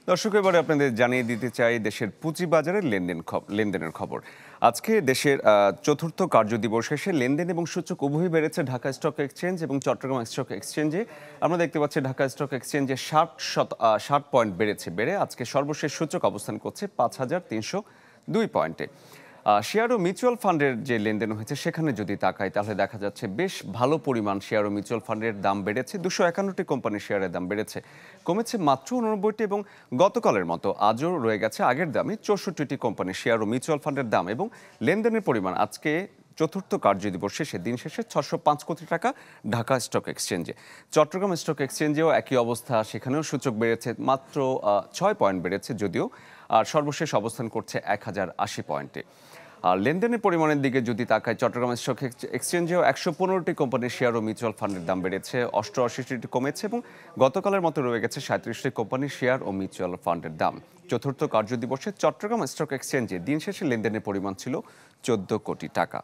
দর্শক, এবারে আপনাদের জানিয়ে দিতে চাই দেশের পুঁজিবাজারের লেনদেনের খবর। আজকে দেশের চতুর্থ কার্যদিবস শেষে লেনদেন এবং সূচক উভয়ই বেড়েছে ঢাকা স্টক এক্সচেঞ্জ এবং চট্টগ্রাম স্টক এক্সচেঞ্জে। আমরা দেখতে পাচ্ছি ঢাকা স্টক এক্সচেঞ্জে 60 পয়েন্ট বেড়ে আজকে সর্বশেষ সূচক অবস্থান করছে 5,302 পয়েন্টে। শেয়ার ও মিউচুয়াল ফান্ডের যে লেনদেন হয়েছে সেখানে যদি তাকাই তাহলে দেখা যাচ্ছে বেশ ভালো পরিমাণ শেয়ার ও মিউচুয়াল ফান্ডের দাম বেড়েছে। 251টি কোম্পানির শেয়ারের দাম বেড়েছে, কমেছে মাত্র 89টি এবং গতকালের মতো আজও রয়ে গেছে আগের দামই 64টি কোম্পানির শেয়ার ও মিউচুয়াল ফান্ডের দাম এবং লেনদেনের পরিমাণ আজকে চতুর্থ কার্যদিবস শেষে দিন শেষে 605 কোটি টাকা ঢাকা স্টক এক্সচেঞ্জে। চট্টগ্রাম স্টক এক্সচেঞ্জেও একই অবস্থা, সেখানেও সূচক বেড়েছে মাত্র 6 পয়েন্ট বেড়েছে যদিও, আর সর্বশেষ অবস্থান করছে 1080 পয়েন্টে। আর লেনদেনের পরিমাণের দিকে যদি তাকায় চট্টগ্রাম স্টক এক্সচেঞ্জেও 115টি কোম্পানির শেয়ার ও মিউচুয়াল ফান্ডের দাম বেড়েছে, 88টি কমেছে এবং গতকালের মতো রয়ে গেছে 37টি কোম্পানির শেয়ার ও মিউচুয়াল ফান্ডের দাম। চতুর্থ কার্যদিবসে চট্টগ্রাম স্টক এক্সচেঞ্জে দিন শেষে লেনদেনের পরিমাণ ছিল 14 কোটি টাকা।